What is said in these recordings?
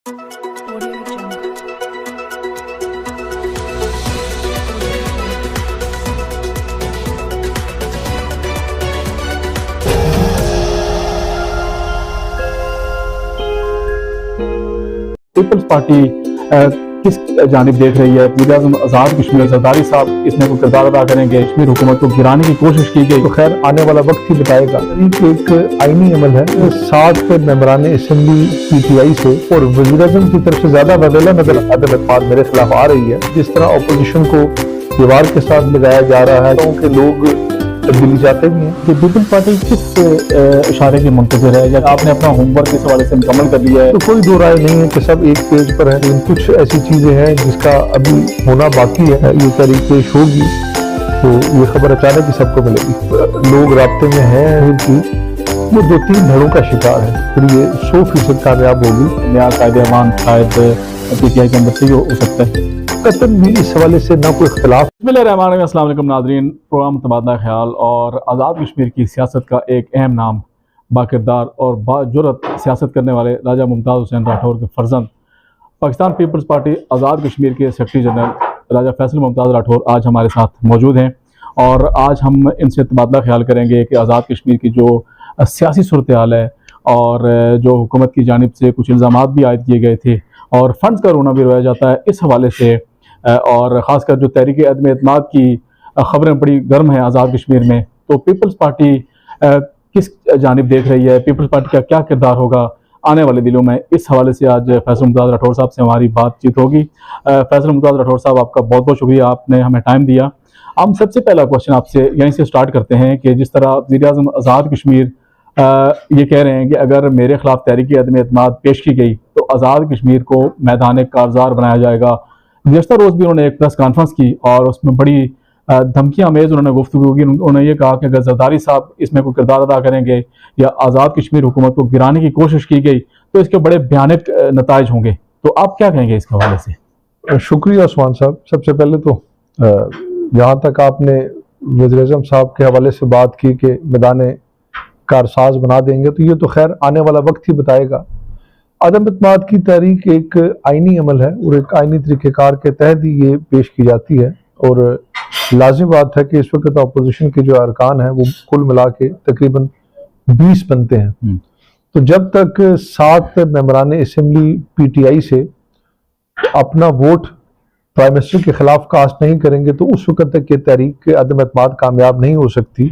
Audio Jungle. Peoples party किस जानिब देख रही है? वज़ीर आज़म आज़ाद कश्मीर ज़रदारी साहब इसमें कोई किरदार अदा करेंगे? कश्मीर हुकूमत को गिराने की कोशिश की गई, तो खैर आने वाला वक्त ही बताएगा। एक आईनी अमल है, 7 मेंबरान असेंबली पीटीआई से और वज़ीर आज़म की तरफ से ज्यादा रवेला नजर अदम एतमाद मेरे खिलाफ आ रही है। जिस तरह अपोजिशन को दीवार के साथ लगाया जा रहा है, क्योंकि लोग तब्दीली चाहते भी हैं। कि पीपल्स पार्टी किस इशारे की मुंतज़िर है, या आपने अपना होमवर्क इस हवाले से मुकम्मल कर लिया है? तो कोई दो राय नहीं है कि सब एक पेज पर है, लेकिन कुछ ऐसी चीजें हैं जिसका अभी होना बाकी है। ये तारीख पेश होगी तो ये खबर अचानक ही सबको मिलेगी। लोग राब्ते में हैं कि वो 2-3 धड़ों का शिकार है, फिर ये 100% कामयाब होगी। नया कायदे-ए-मान शायद पीटीआई के अंदर से ही हो सकता है। कतन भी इस हवाले से ना कोई इख्तलाफ। बिस्मिल्लाहिर्रहमानिर्रहीम, अस्सलाम वालेकुम नाज़रीन। प्रोग्राम तबादला ख्याल और आज़ाद कश्मीर की सियासत का एक अहम नाम, बाकिरदार और बाजुर्रत सियासत करने वाले राजा मुमताज़ हुसैन राठौर के फर्जंद, पाकिस्तान पीपल्स पार्टी आज़ाद कश्मीर के सेक्रेटरी जनरल राजा फैसल मुमताज़ राठौर आज हमारे साथ मौजूद हैं। और आज हम इनसे तबादला ख्याल करेंगे कि आज़ाद कश्मीर की जो सियासी सूरत हाल है और जो हुकूमत की जानिब से कुछ इल्ज़ामात भी आयद किए गए थे और फंड्स का रोना भी रोया जाता है, इस हवाले से और ख़ासकर जो तहरीक अदम एतमाद की ख़बरें बड़ी गर्म हैं आज़ाद कश्मीर में, तो पीपल्स पार्टी किस जानिब देख रही है, पीपल्स पार्टी का क्या किरदार होगा आने वाले दिनों में, इस हवाले से आज फैसल मुमताज़ राठौर साहब से हमारी बातचीत होगी। फैसल मुमताज़ राठौर साहब, आपका बहुत बहुत शुक्रिया, आपने हमें टाइम दिया। हम सबसे पहला क्वेश्चन आपसे यहीं से स्टार्ट करते हैं कि जिस तरह वज़ीर आज़म आज़ाद कश्मीर ये कह रहे हैं कि अगर मेरे खिलाफ तहरीक अदम एतमाद पेश की गई तो आज़ाद कश्मीर को मैदान कारज़ार बनाया जाएगा। गुज़श्ता रोज़ भी उन्होंने एक प्रेस कॉन्फ्रेंस की और उसमें बड़ी धमकियाँ अमेज़ उन्होंने गुफ्तगू की। उन्होंने ये कहा कि अगर ज़रदारी साहब इसमें कोई किरदार अदा करेंगे या आज़ाद कश्मीर हुकूमत को गिराने की कोशिश की गई तो इसके बड़े भयानक नताइज होंगे। तो आप क्या कहेंगे इसके हवाले से? शुक्रिया उस्मान साहब। सबसे पहले तो जहाँ तक आपने वज़ीर आज़म साहब के हवाले से बात की कि मैदान कारसाज बना देंगे, तो ये तो खैर आने वाला वक्त ही बताएगा। अदम एतमाद की तहरीक एक आईनी अमल है और एक आईनी तरीक़ेकार के तहत ही ये पेश की जाती है। और लाजिम बात है कि इस वक्त अपोजिशन के जो अरकान हैं वो कुल मिला के तकरीबन 20 बनते हैं। तो जब तक 7 मेंबरान असेंबली पीटीआई से अपना वोट प्राइम मिनिस्टर के खिलाफ कास्ट नहीं करेंगे तो उस वक्त तक ये तहरीक अदम एतमाद कामयाब नहीं हो सकती।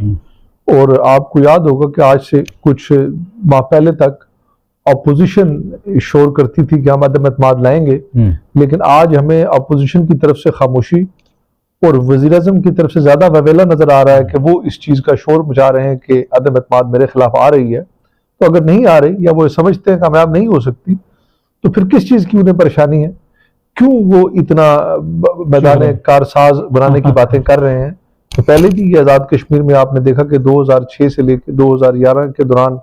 और आपको याद होगा कि आज से कुछ माह पहले तक अपोजिशन शोर करती थी कि हम अदम एतमाद लाएंगे, लेकिन आज हमें अपोजिशन की तरफ से खामोशी और वज़ीर आज़म की तरफ से ज्यादा रवेला नजर आ रहा है कि वो इस चीज का शोर मचा रहे हैं कि अदम एतमाद मेरे खिलाफ आ रही है। तो अगर नहीं आ रही या वो समझते हैं कामयाब नहीं हो सकती, तो फिर किस चीज की उन्हें परेशानी है? क्यों वो इतना मैदान कारसाज बनाने की बातें कर रहे हैं? तो पहले भी ये आज़ाद कश्मीर में आपने देखा कि 2006 से लेकर 2011 के दौरान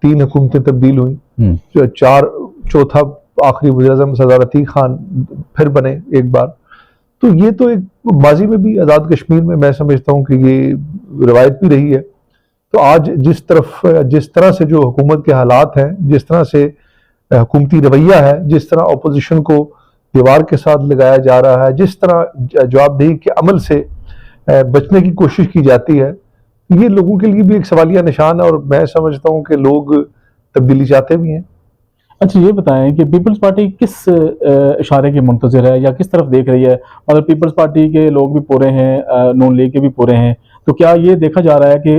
3 हुकूमतें तब्दील हुई। चौथा आखिरी वज़ीर आज़म सरदार अतीक खान फिर बने एक बार। तो ये तो एक माजी में भी आज़ाद कश्मीर में मैं समझता हूँ कि ये रिवायत भी रही है। तो आज जिस तरह से जो हुकूमत के हालात हैं, जिस तरह से हुकूमती रवैया है, जिस तरह अपोजिशन को दीवार के साथ लगाया जा रहा है, जिस तरह जवाबदेही के अमल से बचने की कोशिश की जाती है, ये लोगों के लिए भी एक सवालिया निशान है और मैं समझता हूँ कि लोग तब्दीली चाहते भी हैं। अच्छा, ये बताएं कि पीपल्स पार्टी किस इशारे की मुंतज़िर है या किस तरफ देख रही है? मतलब पीपल्स पार्टी के लोग भी पूरे हैं, नून लीग के भी पूरे हैं, तो क्या ये देखा जा रहा है कि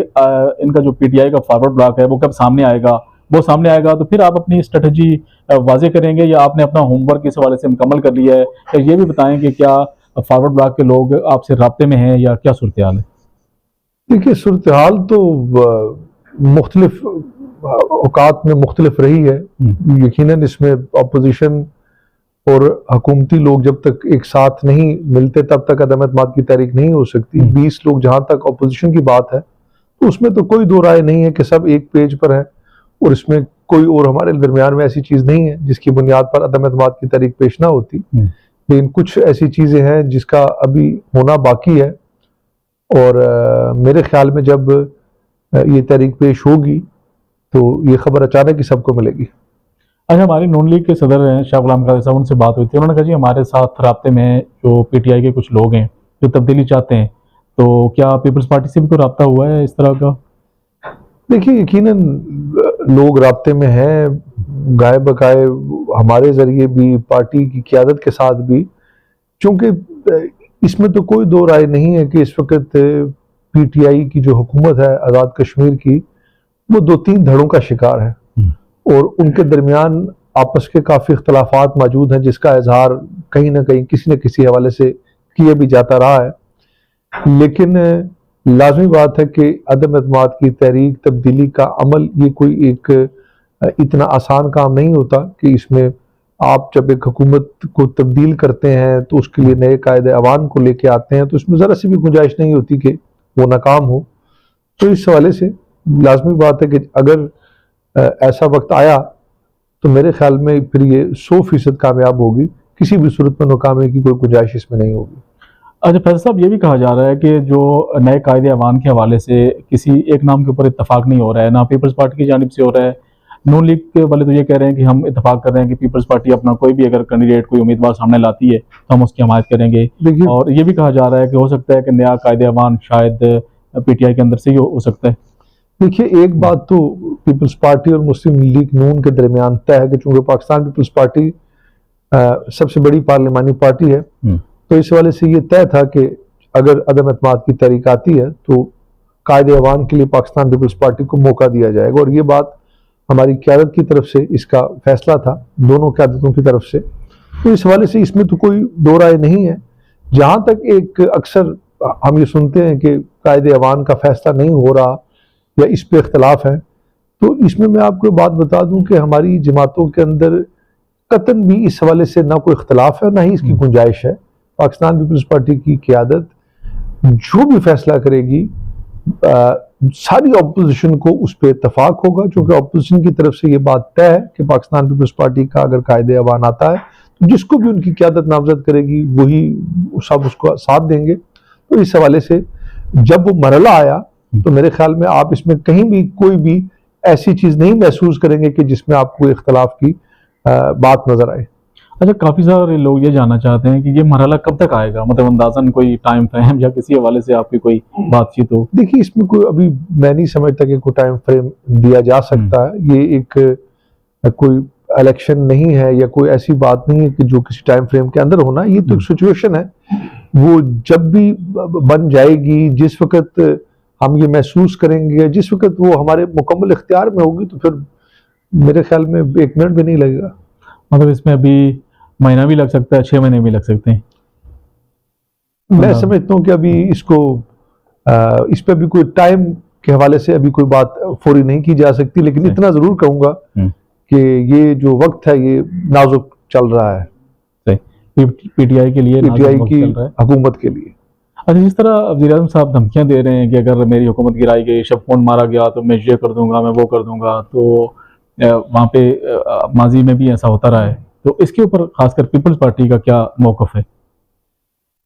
इनका जो पीटीआई का फॉरवर्ड ब्लॉक है वो कब सामने आएगा? वो सामने आएगा तो फिर आप अपनी स्ट्रेटजी वाजे करेंगे या आपने अपना होमवर्क इस हवाले से मुकम्मल कर लिया है? तो ये भी बताएं कि क्या फॉरवर्ड ब्लॉक के लोग आपसे राब्ते में हैं या क्या सूरत हाल है? देखिए, सूरत हाल तो मुख्तलिफ औकात में मुख्तलिफ रही है। यकीनन इसमें अपोजिशन और हुकूमती लोग जब तक एक साथ नहीं मिलते तब तक अदम एतमाद की तहरीक नहीं हो सकती। 20 लोग जहां तक अपोजिशन की बात है तो उसमें तो कोई दो राय नहीं है कि सब एक पेज पर है और इसमें कोई और हमारे दरमियान में ऐसी चीज नहीं है जिसकी बुनियाद पर अदम एतमाद की तहरीक पेश ना होती। लेकिन कुछ ऐसी चीजें हैं जिसका अभी होना बाकी है और मेरे ख्याल में जब ये तहरीक पेश होगी तो ये खबर अचानक ही सबको मिलेगी। अच्छा, हमारी नून लीग के सदर हैं शाह गुलाम कादिर साहब, उनसे बात हुई थी, उन्होंने कहा जी हमारे साथ राब्ते में हैं जो पीटीआई के कुछ लोग हैं जो तब्दीली चाहते हैं, तो क्या पीपल्स पार्टी से भी कोई राब्ता हुआ है इस तरह का? देखिए, यकीनन लोग राब्ते में हैं, गाए बगाए हमारे जरिए भी, पार्टी की क़यादत के साथ भी, क्योंकि इसमें तो कोई दो राय नहीं है कि इस वक्त पीटीआई की जो हुकूमत है आज़ाद कश्मीर की, वो दो तीन धड़ों का शिकार है और उनके दरमियान आपस के काफ़ी इख्तलाफात मौजूद हैं, जिसका इजहार कहीं ना कहीं किसी न किसी हवाले से किया भी जाता रहा है। लेकिन लाजमी बात है कि अदम एतमाद की तहरीक, तब्दीली का अमल, ये कोई एक इतना आसान काम नहीं होता कि इसमें आप जब एक हुकूमत को तब्दील करते हैं तो उसके लिए नए कायदे अवान को लेके आते हैं, तो इसमें ज़रा सी भी गुंजाइश नहीं होती कि वो नाकाम हो। तो इस हवाले से लाजमी बात है कि अगर ऐसा वक्त आया तो मेरे ख्याल में फिर ये 100% कामयाब होगी, किसी भी सूरत में नाकामी की कोई गुंजाइश इसमें नहीं होगी। अच्छा फैज़ल साहब, ये भी कहा जा रहा है कि जो नए कायदे अवान के हवाले से किसी एक नाम के ऊपर इत्तफाक नहीं हो रहा है, ना पीपल्स पार्टी की जानिब से हो रहा है, नून लीग के वाले तो ये कह रहे हैं कि हम इत्तफाक कर रहे हैं कि पीपल्स पार्टी अपना कोई भी अगर कैंडिडेट, कोई उम्मीदवार सामने लाती है तो हम उसकी हमायत करेंगे। और ये भी कहा जा रहा है कि हो सकता है कि नया कायदे अवान शायद पीटीआई के अंदर से ही हो सकता है। देखिए, एक बात तो पीपल्स पार्टी और मुस्लिम लीग नून के दरमियान तय है कि चूंकि पाकिस्तान पीपल्स पार्टी सबसे बड़ी पार्लिमानी पार्टी है, तो इस हवाले से ये तय था कि अगर अदम एतमाद की तहरीक आती है तो कायदे अवान के लिए पाकिस्तान पीपल्स पार्टी को मौका दिया जाएगा, और ये बात हमारी क़यादत की तरफ से इसका फैसला था, दोनों क़यादतों की तरफ से। तो इस हवाले से इसमें तो कोई दो राय नहीं है। जहाँ तक एक अक्सर हम ये सुनते हैं कि कायदे अवान का फैसला नहीं हो रहा या इस पे इख्तलाफ है, तो इसमें मैं आपको बात बता दूं कि हमारी जमातों के अंदर कतन भी इस हवाले से ना कोई इख्तलाफ है, ना ही इसकी गुंजाइश है। पाकिस्तान पीपल्स पार्टी की क़यादत जो भी फैसला करेगी, सारी अपोजिशन को उस पर इत्तफाक होगा, क्योंकि अपोजिशन की तरफ से ये बात तय है कि पाकिस्तान पीपल्स पार्टी का अगर कायदे अवान आता है तो जिसको भी उनकी क़यादत नामजद करेगी वही सब उसको साथ देंगे। तो इस हवाले से जब वो मरला आया तो मेरे ख्याल में आप इसमें कहीं भी कोई भी ऐसी चीज़ नहीं महसूस करेंगे कि जिसमें आपको इख्तलाफ की बात नज़र आए। अच्छा, काफ़ी सारे लोग ये जानना चाहते हैं कि ये मरहला कब तक आएगा, मतलब अंदाज़न कोई टाइम फ्रेम या किसी हवाले से आपकी कोई बातचीत हो? देखिए, इसमें कोई अभी मैं नहीं समझता कि कोई टाइम फ्रेम दिया जा सकता है। ये एक कोई इलेक्शन नहीं है या कोई ऐसी बात नहीं है कि जो किसी टाइम फ्रेम के अंदर होना। ये तो एक सिचुएशन है, वो जब भी बन जाएगी, जिस वक्त हम ये महसूस करेंगे, जिस वक्त वो हमारे मुकम्मल इख्तियार में होगी, तो फिर मेरे ख्याल में 1 मिनट भी नहीं लगेगा। मतलब इसमें अभी महीना भी लग सकता है, 6 महीने भी लग सकते हैं। मैं समझता हूँ कि अभी इसको इस पर अभी कोई टाइम के हवाले से अभी कोई बात फौरी नहीं की जा सकती, लेकिन इतना जरूर कहूँगा कि ये जो वक्त है ये नाजुक चल रहा है पीटीआई के लिए, पीटीआई की हुकूमत के लिए। अच्छा, जिस तरह वज़ीर-ए-आज़म साहब धमकियां दे रहे हैं कि अगर मेरी हुकूमत गिराई गई, शब कौन मारा गया तो मैं ये कर दूंगा, मैं वो कर दूंगा, तो वहाँ पे माजी में भी ऐसा होता रहा है, तो इसके ऊपर खासकर पीपल्स पार्टी का क्या मौक़िफ़ है?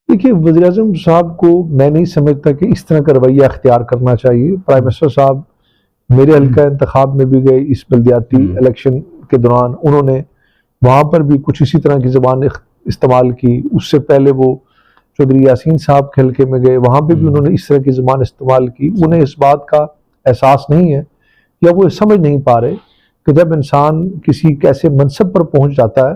देखिए, वज़ीर-ए-आज़म साहब को मैं नहीं समझता कि इस तरह का रवैया अख्तियार करना चाहिए। प्राइम मिनिस्टर साहब मेरे हल्का इंतखाब में भी गए इस बल्दियाती इलेक्शन के दौरान, उन्होंने वहाँ पर भी कुछ इसी तरह की ज़बान इस्तेमाल की। उससे पहले वो चौधरी यासीन साहब के हल्के में गए, वहाँ पे भी उन्होंने इस तरह की ज़बान इस्तेमाल की। उन्हें इस बात का एहसास नहीं है या वो समझ नहीं पा रहे कि जब इंसान किसी कैसे मनसब पर पहुँच जाता है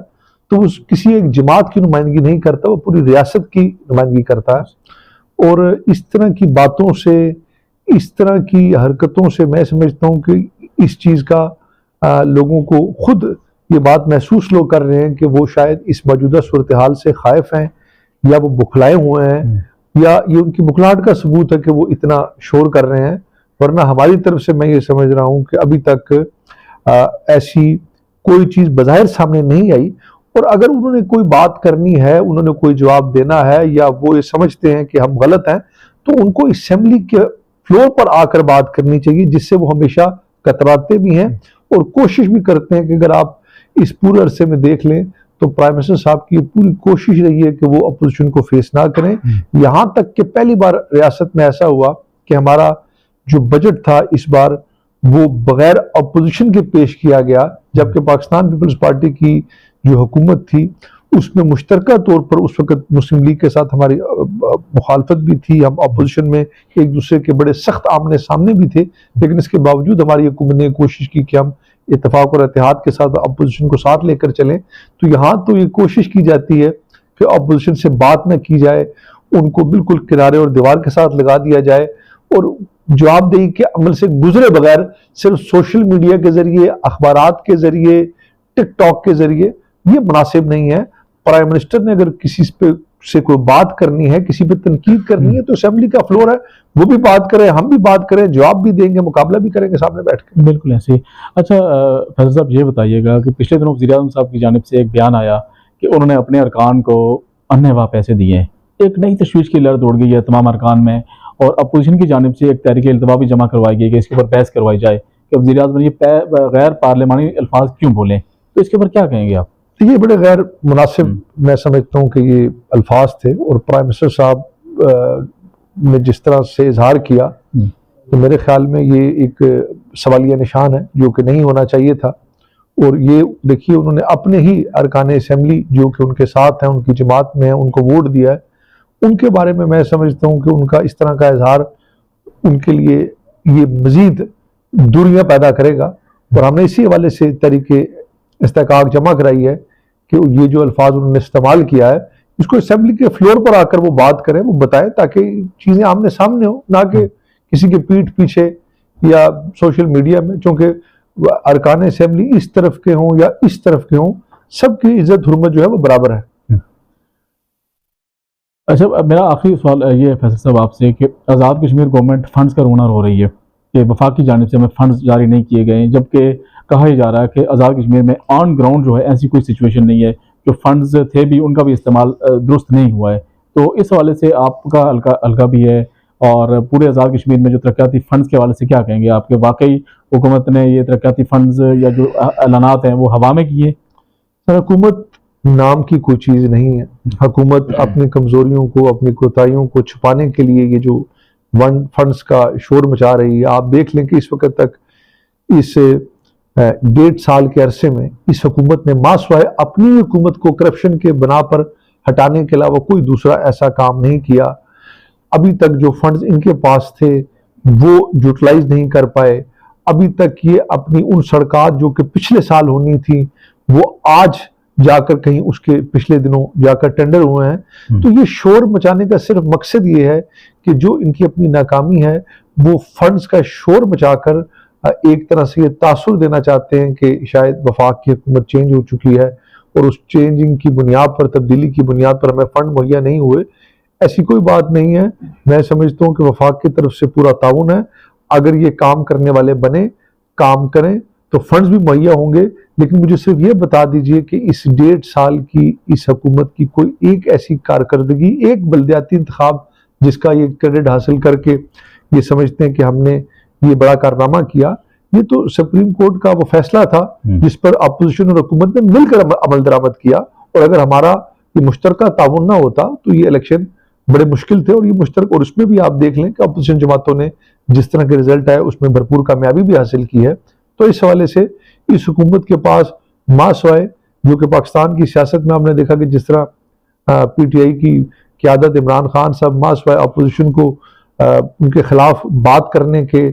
तो वो किसी एक जमात की नुमाइंदगी नहीं करता, वो पूरी रियासत की नुमाइंदगी करता है। और इस तरह की बातों से, इस तरह की हरकतों से मैं समझता हूँ कि इस चीज़ का लोगों को खुद ये बात महसूस लोग कर रहे हैं कि वो शायद इस मौजूदा सूरत हाल से खाइफ हैं या वो बुखलाए हुए हैं, या ये उनकी बुखलाहट का सबूत है कि वो इतना शोर कर रहे हैं। वरना हमारी तरफ से मैं ये समझ रहा हूँ कि अभी तक ऐसी कोई चीज़ बज़ाहिर सामने नहीं आई, और अगर उन्होंने कोई बात करनी है, उन्होंने कोई जवाब देना है, या वो ये समझते हैं कि हम गलत हैं, तो उनको असेंबली के फ्लोर पर आकर बात करनी चाहिए, जिससे वो हमेशा कतराते भी हैं और कोशिश भी करते हैं कि अगर आप इस पूरे अरसे में देख लें तो प्राइम मिनिस्टर साहब की पूरी कोशिश रही है कि वो अपोजिशन को फेस ना करें। यहाँ तक कि पहली बार रियासत में ऐसा हुआ कि हमारा जो बजट था इस बार वो बगैर अपोजिशन के पेश किया गया, जबकि पाकिस्तान पीपल्स पार्टी की जो हुकूमत थी उसमें मुश्तरका तौर पर उस वक्त मुस्लिम लीग के साथ हमारी मुखालफत भी थी, हम अपोजिशन में एक दूसरे के बड़े सख्त आमने सामने भी थे, लेकिन इसके बावजूद हमारी हुकूमत ने कोशिश की कि हम इत्तेफाक और इत्तेहाद के साथ अपोजिशन को साथ लेकर चलें। तो यहाँ तो ये कोशिश की जाती है कि अपोजिशन से बात न की जाए, उनको बिल्कुल किनारे और दीवार के साथ लगा दिया जाए और जवाबदेही के अमल से गुजरे बगैर सिर्फ सोशल मीडिया के जरिए, अखबारात के जरिए, टिकटॉक के जरिए, ये मुनासिब नहीं है। प्राइम मिनिस्टर ने अगर किसी पे से कोई बात करनी है, किसी पे तनकीद करनी है, तो असेंबली का फ्लोर है, वो भी बात करें, हम भी बात करें, जवाब भी देंगे, मुकाबला भी करेंगे सामने बैठ के। बिल्कुल ऐसे ही। अच्छा फैसल साहब ये बताइएगा कि पिछले दिनों वज़ीर-ए-आज़म साहब की जानिब से एक बयान आया कि उन्होंने अपने अरकान को अन्नेवाह पैसे दिए हैं। एक नई तशवीश की लहर दौड़ गई है तमाम अरकान में और अपोजिशन की जानिब से एक तहरीक इल्तवा भी जमा करवाई गई कि इसके ऊपर बहस करवाई जाए कि वज़ीर-ए-आज़म ने ये गैर पार्लिमानी अल्फाज क्यों बोले, तो इसके ऊपर क्या कहेंगे आप? तो ये बड़े गैर मुनासिब मैं समझता हूँ कि ये अल्फाज थे और प्राइम मिनिस्टर साहब ने जिस तरह से इजहार किया तो मेरे ख्याल में ये एक सवालिया निशान है जो कि नहीं होना चाहिए था। और ये देखिए उन्होंने अपने ही अरकान असेंबली जो कि उनके साथ हैं, उनकी जमात में है, उनको वोट दिया है, उनके बारे में मैं समझता हूँ कि उनका इस तरह का इजहार उनके लिए ये मजीद दूरियां पैदा करेगा। और हमने इसी हवाले से तरीके इस्तेकाक जमा कराई है कि ये जो अल्फाज उन्होंने इस्तेमाल किया है इसको असेंबली के फ्लोर पर आकर वो बात करें, वो बताएं, ताकि चीज़ें आमने सामने हो, ना कि किसी के पीठ पीछे या सोशल मीडिया में। क्योंकि अरकान असेंबली इस तरफ के हों या इस तरफ के हों, सबकी इज्जत हुर्मत जो है वो बराबर है। अच्छा मेरा आखिरी सवाल ये है फैसल साहब आपसे कि आज़ाद कश्मीर गवर्नमेंट फंड्स का रोना रो रही है कि वफाक की जानिब से हमें फंड्स जारी नहीं किए गए, जबकि कहा ही जा रहा है कि आज़ाद कश्मीर में ऑन ग्राउंड जो है ऐसी कोई सिचुएशन नहीं है, जो फंड्स थे भी उनका भी इस्तेमाल दुरुस्त नहीं हुआ है। तो इस हवाले से आपका हल्का भी है और पूरे आज़ाद कश्मीर में जो तरक्याती फंड्स के हवाले से क्या कहेंगे आप कि वाकई हुकूमत ने ये तरक्याती फंड्स या जो ऐलानात हैं वो हवा में किए? सर हुकूमत नाम की कोई चीज़ नहीं है। हुकूमत अपनी कमज़ोरियों को, अपनी कोताहियों को छुपाने के लिए ये जो फंड्स का शोर मचा रही है, आप देख लें कि इस वक्त तक इस 1.5 साल के अरसे में इस हुकूमत ने मासवाए अपनी हुकूमत को करप्शन के बना पर हटाने के अलावा कोई दूसरा ऐसा काम नहीं किया। अभी तक जो फंड्स इनके पास थे वो यूटिलाइज नहीं कर पाए। अभी तक ये अपनी उन सड़कात जो कि पिछले साल होनी थी वो आज जाकर कहीं उसके पिछले दिनों जाकर टेंडर हुए हैं। तो ये शोर मचाने का सिर्फ मकसद ये है कि जो इनकी अपनी नाकामी है वो फंड्स का शोर मचाकर एक तरह से ये तासुर देना चाहते हैं कि शायद वफाक की हुकूमत चेंज हो चुकी है और उस चेंजिंग की बुनियाद पर, तब्दीली की बुनियाद पर हमें फंड मुहैया नहीं हुए। ऐसी कोई बात नहीं है। मैं समझता हूँ कि वफाक की तरफ से पूरा ताउन है। अगर ये काम करने वाले बने, काम करें तो फंड्स भी मुहैया होंगे। लेकिन मुझे सिर्फ ये बता दीजिए कि इस 1.5 साल की इस हुकूमत की कोई एक ऐसी कारकर्दगी, एक बल्दियाती इंतखाब जिसका ये क्रेडिट हासिल करके ये समझते हैं कि हमने ये बड़ा कारनामा किया। ये तो सुप्रीम कोर्ट का वो फैसला था जिस पर अपोजिशन और हुकूमत ने मिलकर अमल दरामद किया। और अगर हमारा ये मुश्तरका ताउन ना होता तो ये इलेक्शन बड़े मुश्किल थे। और ये मुश्तरक, और उसमें भी आप देख लें कि अपोजिशन जमातों ने जिस तरह के रिजल्ट आए उसमें भरपूर कामयाबी भी हासिल की है। तो इस हवाले से इस हुकूमत के पास मासवाए जो कि पाकिस्तान की सियासत में हमने देखा कि जिस तरह PTI की क़यादत इमरान खान साहब मासवाए अपोजिशन को उनके खिलाफ बात करने के,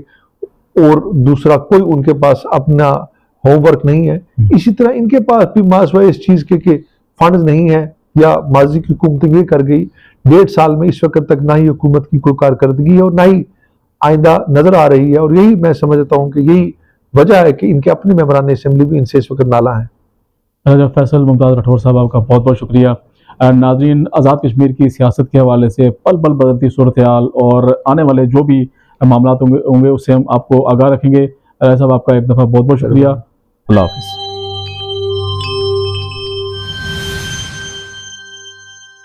और दूसरा कोई उनके पास अपना होमवर्क नहीं है। इसी तरह इनके पास भी मासवाए इस चीज़ के फंड नहीं है या माजी की हुकूमत ये कर गई। 1.5 साल में इस वक्त तक ना ही हुकूमत की कोई कारकर्दगी है और ना ही आइंदा नजर आ रही है। और यही मैं समझता हूँ कि यही वजह है कि इनके अपने मेंबरान असेंबली भी इनसे इस वक्त नाला है। राजा फैसल मुमताज़ राठौर साहब आपका बहुत बहुत शुक्रिया। नाज़रीन, आज़ाद कश्मीर की सियासत के हवाले से पल पल बदलती सूरत हाल और आने वाले जो भी मामला होंगे उससे हम आपको आगाह रखेंगे। राजा साहब आपका एक दफ़ा बहुत बहुत शुक्रिया। अल्लाह हाफ़िज़।